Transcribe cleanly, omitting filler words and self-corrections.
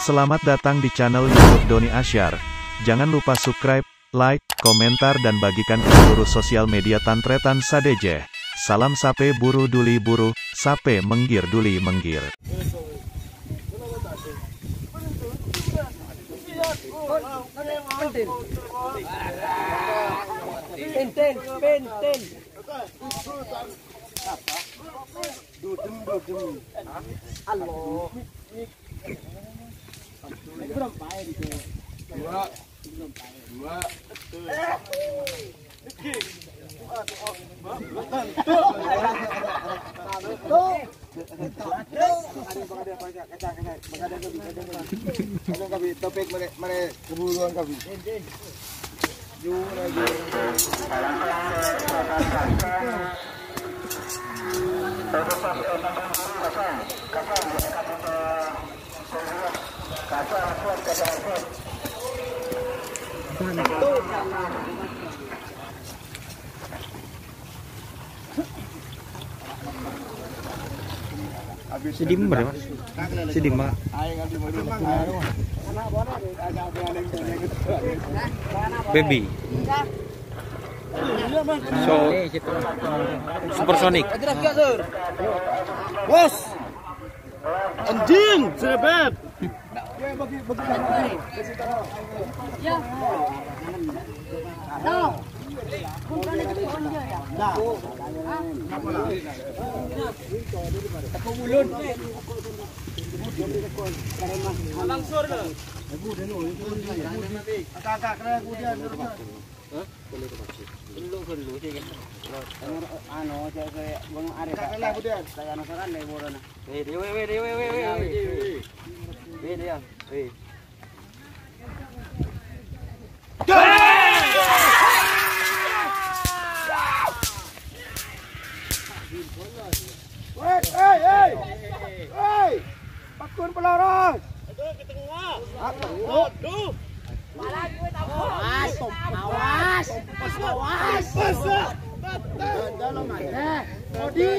Selamat datang di channel YouTube Doni Asyar. Jangan lupa subscribe, like, komentar dan bagikan ke seluruh sosial media Tantretan Sadejeh. Salam sape buru duli buru, sape menggir duli menggir. Sidim berapa? Sidim Pak. Baby. So Supersonic. Bos. Anjing, sebab. Ya. No. Bukan itu aja ya. Nah. Aku mulun. Langsor ke. Ibu denu itu. Kakak kena kemudian terus. Hah? Dulu sih kan. Anu saya bang are. Kakak kemudian. Saya nasaran deh borona. Weh. Dia. Weh. Hei! Pakun pelorong. Aduh, ketengah. Aduh. Malah gue tahu. Awas. Dalam aja. Odi.